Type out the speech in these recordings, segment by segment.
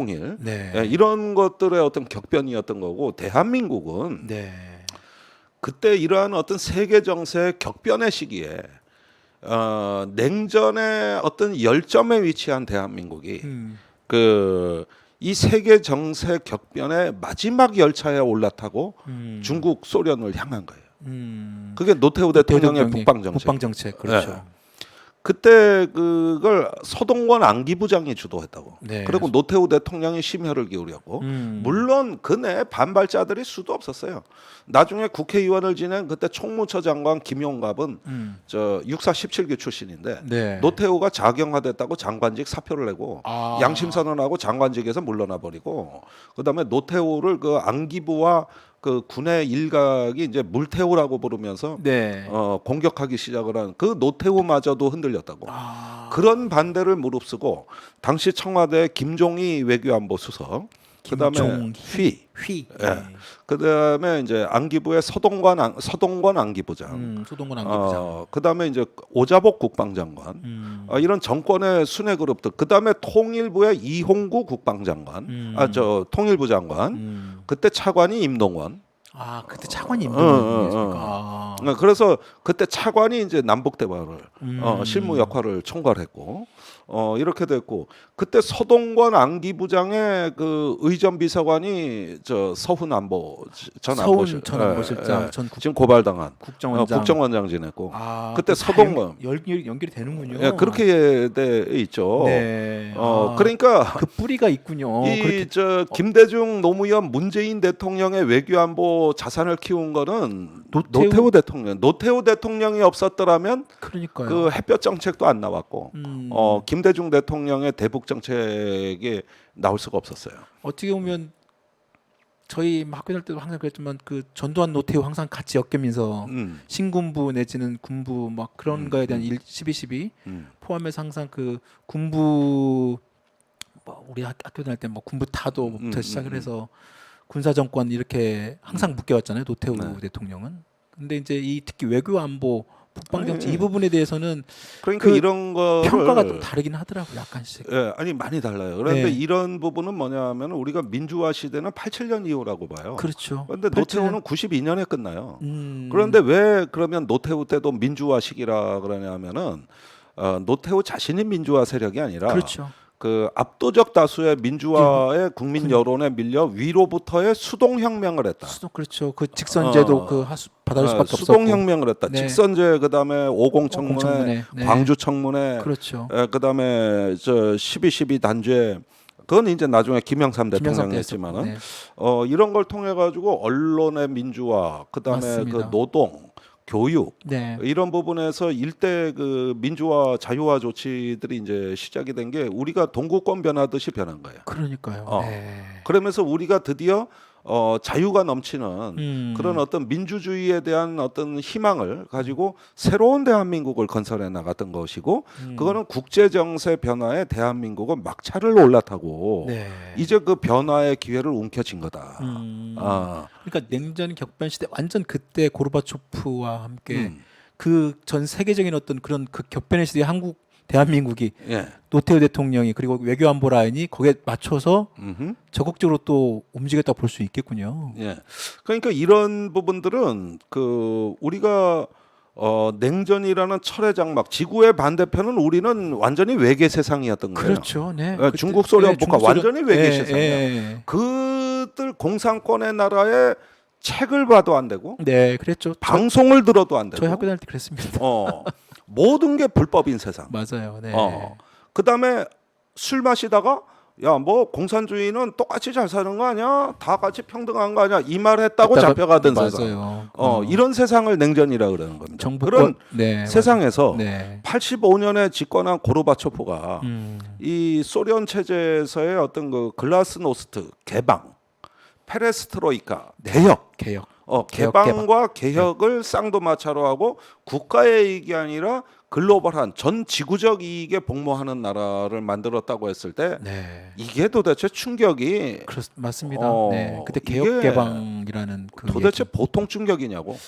통일 네. 이런 것들의 어떤 격변이었던 거고 대한민국은 네. 그때 이러한 어떤 세계 정세의 격변의 시기에 냉전의 어떤 열점에 위치한 대한민국이 그 이 세계 정세 격변의 마지막 열차에 올라타고 중국 소련을 향한 거예요. 그게 노태우 대통령의 북방 정책. 북방 정책 그렇죠. 예. 그때 그걸 서동권 안기부장이 주도했다고. 네. 그리고 노태우 대통령이 심혈을 기울였고 물론 그내 반발자들이 수도 없었어요. 나중에 국회의원을 지낸 그때 총무처 장관 김용갑은 저 육사 17기 출신인데 네. 노태우가 자경화됐다고 장관직 사표를 내고 아. 양심선언하고 장관직에서 물러나 버리고 그다음에 노태우를 그 안기부와 그 군의 일각이 이제 물태우라고 부르면서 네. 공격하기 시작을 한 그 노태우마저도 흔들렸다고. 아. 그런 반대를 무릅쓰고 당시 청와대 김종희 외교안보 수석, 그다음에 김종희. 휘, 네. 그다음에 이제 안기부의 서동권 안기부장, 소동권 안기부장. 그다음에 이제 오자복 국방장관, 이런 정권의 순회 그룹들, 그다음에 통일부의 이홍구 국방장관, 저 통일부 장관, 그때 차관이 임동원. 아, 그때 차관이 임동원이었습니까? 그래서 그때 차관이 이제 남북 대화를 실무 역할을 총괄했고 이렇게 됐고 그때 서동권 안기부장의 그 의전 비서관이 저 서훈 안보 전 안보실장 지금 고발당한 국정원장 지냈고 그때 서동권 연결이 되는군요. 예, 그렇게 돼 있죠. 네. 그러니까 그 뿌리가 있군요. 이 저 김대중 노무현 문재인 대통령의 외교안보 자산을 키운 거는 노태우 대통령이 없었더라면 그러니까요. 그 햇볕 정책도 안 나왔고 김대중 대통령의 대북 정책이 나올 수가 없었어요. 어떻게 보면 저희 학교 다닐 때도 항상 그랬지만 그 전두환 노태우 항상 같이 엮이면서 신군부 내지는 군부 막 그런 거에 대한 12.12 포함해서 항상 그 군부 뭐 우리 학교 다닐 때 뭐 군부 타도부터 시작을 해서 군사 정권 이렇게 항상 묶여왔잖아요. 노태우 대통령은. 근데 이제 이 특히 외교 안보 북방 정책 이 부분에 대해서는 그러니까 그 이런 거 평가가 좀 다르긴 하더라고요. 약간씩. 예, 아니 많이 달라요. 그런데 네. 이런 부분은 뭐냐면 우리가 민주화 시대는 87년 이후라고 봐요. 그렇죠. 그런데 87년. 노태우는 92년에 끝나요. 그런데 왜 그러면 노태우 때도 민주화 시기라 그러냐면은 노태우 자신이 민주화 세력이 아니라 그렇죠. 그 압도적 다수의 민주화의 국민 여론에 밀려 위로부터의 수동혁명을 했다. 그렇죠. 그 직선제도 그 받아줄 수밖에 없었고. 수동혁명을 했다. 네. 직선제 그다음에 50 청문회, 청문회. 네. 광주 청문회, 그렇죠. 그다음에 저 12.12 단죄. 그건 이제 나중에 김영삼 대통령이 했지만은 네. 이런 걸 통해 가지고 언론의 민주화, 그다음에 맞습니다. 그 노동, 교육 네. 이런 부분에서 일대 그 민주화 자유화 조치들이 이제 시작이 된 게 우리가 동구권 변하듯이 변한 거예요. 그러니까요. 네. 그러면서 우리가 드디어 자유가 넘치는 그런 어떤 민주주의에 대한 어떤 희망을 가지고 새로운 대한민국을 건설해 나갔던 것이고 그거는 국제 정세 변화에 대한민국은 막차를 올라타고 네. 이제 그 변화의 기회를 움켜쥔 거다. 그러니까 냉전 격변 시대 완전 그때 고르바초프와 함께 그 전 세계적인 어떤 그런 그 격변의 시대에 대한민국이 예. 노태우 대통령이 그리고 외교안보 라인이 거기에 맞춰서 적극적으로 또 움직였다 볼 수 있겠군요. 예. 그러니까 이런 부분들은 그 우리가 냉전이라는 철의 장막 지구의 반대편은 우리는 완전히 외계 세상이었던 거예요. 그렇죠. 네. 중국 소련 북한 완전히 외계 네, 세상이에요. 네. 그들 공산권의 나라에 책을 봐도 안 되고 네, 그랬죠. 방송을 들어도 안 되고 저희 학교 다닐 때 그랬습니다. 모든 게 불법인 세상. 맞아요. 네. 그다음에 술 마시다가 야 뭐 공산주의는 똑같이 잘 사는 거 아니야? 다 같이 평등한 거 아니야? 이 말 했다고 잡혀가던 세상. 맞아요. 이런 세상을 냉전이라 그러는 겁니다. 정부권, 그런 네, 세상에서 네. 85년에 집권한 고르바초프가 이 소련 체제에서의 어떤 그 글라스노스트 개방, 페레스트로이카 개혁, 개방과 개혁을 쌍도마차로 하고 국가의 이익이 아니라 글로벌한 전 지구적 이익에 복무하는 나라를 만들었다고 했을 때 이게 도대체 충격이 맞습니다. 네. 그때 개혁 개방이라는 그 도대체 보통 충격이냐고.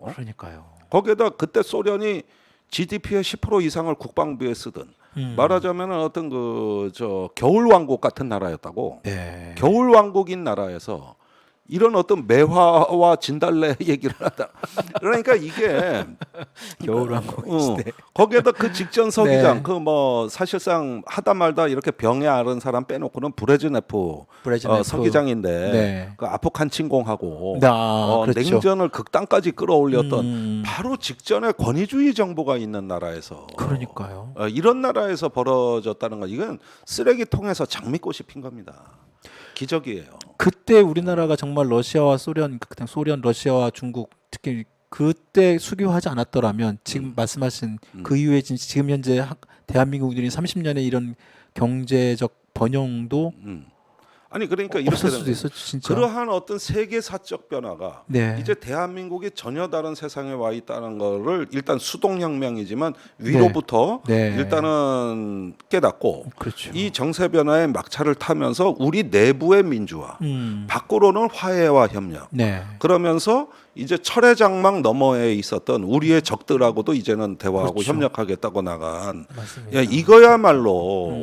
그러니까요. 거기에다 그때 소련이 GDP의 10% 이상을 국방비에 쓰던 말하자면 어떤 그 저 겨울 왕국 같은 나라였다고. 네. 겨울 왕국인 나라에서 이런 어떤 매화와 진달래 얘기를 하다. 그러니까 이게 겨울 왕국 시대. 거기에다 그 직전 서기장 네. 그 뭐 사실상 하다 말다 이렇게 병에 앓은 사람 빼놓고는 브레즈네프 서기장인데 네. 그 아포칸 침공하고 그렇죠. 냉전을 극단까지 끌어올렸던 음. 바로 직전에 권위주의 정부가 있는 나라에서 그러니까요. 이런 나라에서 벌어졌다는 건 이건 쓰레기통에서 장미꽃이 핀 겁니다. 기적이에요. 그때 우리나라가 정말 러시아와 소련, 그때 소련, 러시아와 중국 특히 그때 수교하지 않았더라면 지금 말씀하신 그 이후에 지금 현재 대한민국들이 30년의 이런 경제적 번영도 아니 그러니까 이렇게 없을 되는 수도 거예요. 있었죠, 진짜. 그러한 어떤 세계사적 변화가 네. 이제 대한민국이 전혀 다른 세상에 와 있다는 거를 일단 수동혁명이지만 위로부터 네. 일단은 깨닫고 그렇죠. 이 정세 변화의 막차를 타면서 우리 내부의 민주화, 밖으로는 화해와 협력. 네. 그러면서 이제 철의 장막 너머에 있었던 우리의 적들하고도 이제는 대화하고 그렇죠. 협력하겠다고 나간 맞습니다. 야, 이거야말로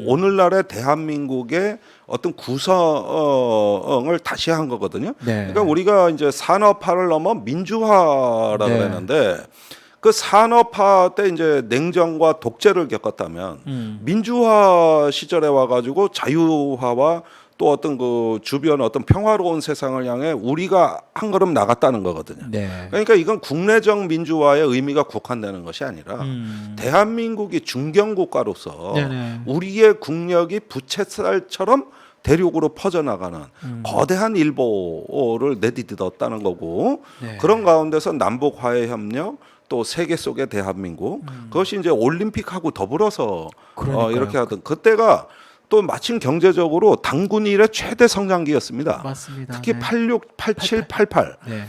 오늘날의 대한민국의 어떤 구성을 다시 한 거거든요. 네. 그러니까 우리가 이제 산업화를 넘어 민주화라고 네. 했는데 그 산업화 때 이제 냉전과 독재를 겪었다면 민주화 시절에 와가지고 자유화와 또 어떤 그 주변 어떤 평화로운 세상을 향해 우리가 한 걸음 나갔다는 거거든요. 네. 그러니까 이건 국내적 민주화의 의미가 국한되는 것이 아니라 대한민국이 중견 국가로서 네네. 우리의 국력이 부채살처럼 대륙으로 퍼져나가는 거대한 일보를 내디뎠다는 거고 네. 그런 가운데서 남북 화해 협력 또 세계 속의 대한민국 그것이 이제 올림픽하고 더불어서 그러니까요. 이렇게 하던 그때가 또 마침 경제적으로 단군 일의 최대 성장기였습니다. 맞습니다. 특히 네. 86, 87, 88. 네.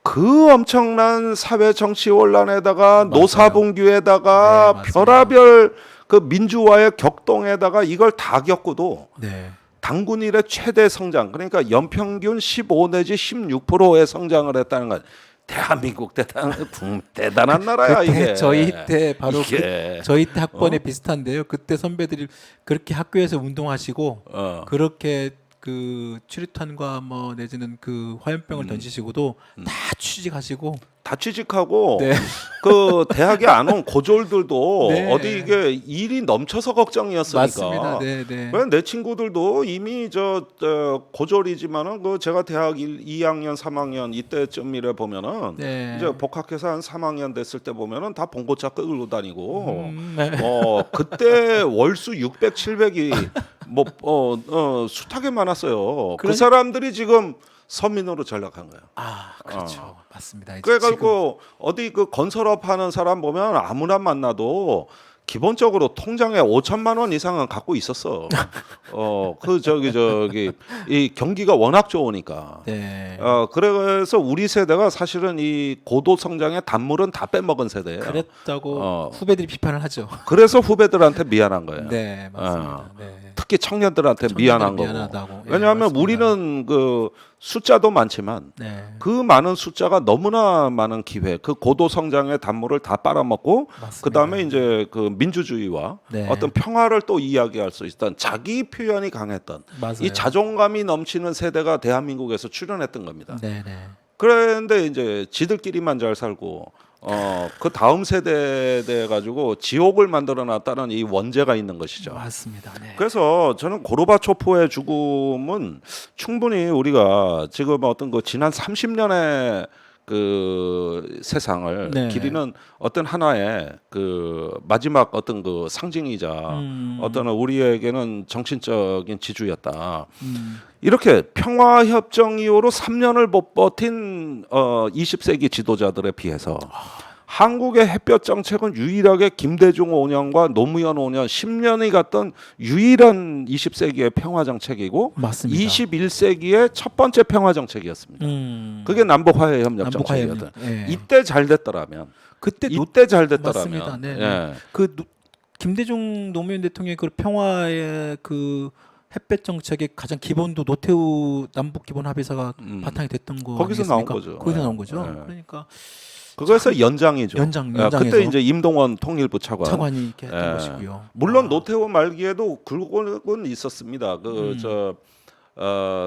그 엄청난 사회 정치 혼란에다가 맞아요. 노사분규에다가 네, 맞습니다. 별하별 그 민주화의 격동에다가 이걸 다 겪고도 네. 단군 일의 최대 성장 그러니까 연평균 15 내지 16%의 성장을 했다는 건 대한민국 대단한 나라야 그때 이게. 저희 때 바로 이게. 저희 때 학번에 비슷한데요. 그때 선배들이 그렇게 학교에서 운동하시고 그렇게 그 추리탄과 뭐 내지는 그 화염병을 던지시고도 다 취직하시고 다 취직하고 네. 그 대학에 안 온 고졸들도 네. 어디 이게 일이 넘쳐서 걱정이었으니까. 맞습니다. 네, 네. 왜 내 친구들도 이미 저 고졸이지만은 그 제가 대학 2학년, 3학년 이때쯤이래 보면은 네. 이제 복학해서 한 3학년 됐을 때 보면은 다 봉고차 끌고 다니고 네. 그때 월수 600, 700이 뭐 숱하게 많았어요. 그 그러니- 사람들이 지금 서민으로 전락한 거예요. 아, 그렇죠. 맞습니다. 이제 그래가지고 어디 그 건설업 하는 사람 보면 아무나 만나도 기본적으로 통장에 5천만 원 이상은 갖고 있었어. 그 저기 이 경기가 워낙 좋으니까. 네. 그래서 우리 세대가 사실은 이 고도 성장의 단물은 다 빼먹은 세대예요. 그랬다고 후배들이 비판을 하죠. 그래서 후배들한테 미안한 거예요. 네, 맞습니다. 네. 특히 청년들한테 미안한 거고. 미안하다고. 예, 왜냐하면 맞습니다. 우리는 그 숫자도 많지만 네. 그 많은 숫자가 너무나 많은 기회, 그 고도 성장의 단물을 다 빨아먹고 맞습니다. 그 다음에 이제 그 민주주의와 네. 어떤 평화를 또 이야기할 수 있던 자기 표현이 강했던 맞아요. 이 자존감이 넘치는 세대가 대한민국에서 출현했던 겁니다. 네, 네. 그런데 이제 지들끼리만 잘 살고 그 다음 세대에 대해 가지고 지옥을 만들어놨다는 이 원죄가 있는 것이죠. 맞습니다. 네. 그래서 저는 고르바초프의 죽음은 충분히 우리가 지금 어떤 그 지난 30년의 그 세상을 네. 기리는 어떤 하나의 그 마지막 어떤 그 상징이자 어떤 우리에게는 정신적인 지주였다. 이렇게 평화 협정 이후로 3년을 못 버틴 20세기 지도자들에 비해서 한국의 햇볕 정책은 유일하게 김대중 5년과 노무현 5년 10년이 갔던 유일한 20세기의 평화 정책이고 맞습니다. 21세기의 첫 번째 평화 정책이었습니다. 그게 남북 화해 협력 남북 화해 정책이었던. 협력. 예. 이때 잘 됐더라면 그때 이때 잘 됐더라면 맞습니다. 네. 예. 김대중 노무현 대통령의 그 평화의 그 햇볕 정책의 가장 기본도 노태우 남북 기본 합의서가 바탕이 됐던 거 거기서 나온 아니겠습니까? 거죠. 거기서 예. 나온 거죠. 예. 그러니까 그거에서 연장이죠. 연장에서 그때 이제 임동원 통일부 차관. 차관이 이렇게 했던 예. 것이고요. 물론 노태우 말기에도 그건 있었습니다.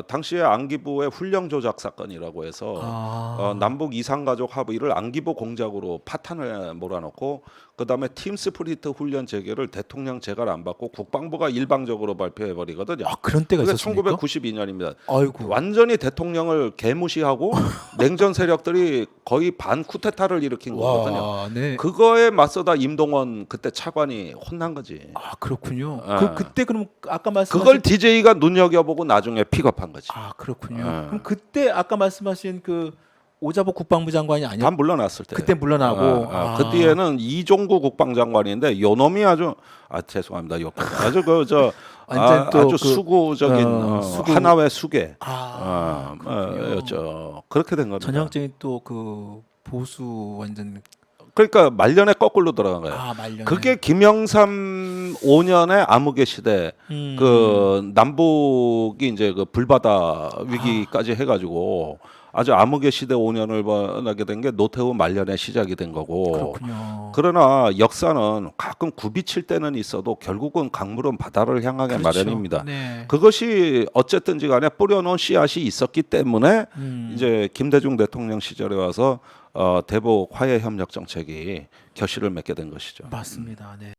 당시에 안기부의 훈령 조작 사건이라고 해서 남북 이산가족 합의를 안기부 공작으로 파탄을 몰아넣고 그다음에 팀 스프리트 훈련 재개를 대통령 재가를 안 받고 국방부가 일방적으로 발표해 버리거든요. 그런 때가 그게 있었습니까? 1992년입니다. 아이고. 완전히 대통령을 개무시하고 냉전 세력들이 거의 반 쿠데타를 일으킨 거거든요. 와, 네. 그거에 맞서다 임동원 그때 차관이 혼난 거지. 아 그렇군요. 예. 그때 그럼 아까 말씀하신 그걸 DJ가 눈여겨보고 나중에 픽업한 거지. 아 그렇군요. 예. 그럼 그때 아까 말씀하신 그 오자복 국방부 장관이 아니었 다 물러났을 때. 그때 물러나고 그 뒤에는 이종구 국방장관인데 요놈이 아주 죄송합니다. 아주 완전 또 아주 그, 수구적인 수구. 하나의 수계. 그렇군요. 그렇게 된 겁니다. 전형적인 또 그 보수 완전 그러니까 말년에 거꾸로 들어간 거예요. 말년에 그게 김영삼 5년의 암흑의 시대. 그 남북이 이제 그 불바다 위기까지 해가지고 아주 암흑의 시대 5년을 보내게 된 게 노태우 말년의 시작이 된 거고. 그렇군요. 그러나 역사는 가끔 굽이칠 때는 있어도 결국은 강물은 바다를 향하게 그렇죠. 마련입니다. 네. 그것이 어쨌든지 간에 뿌려놓은 씨앗이 있었기 때문에 이제 김대중 대통령 시절에 와서 대북 화해 협력 정책이 결실을 맺게 된 것이죠. 맞습니다. 네.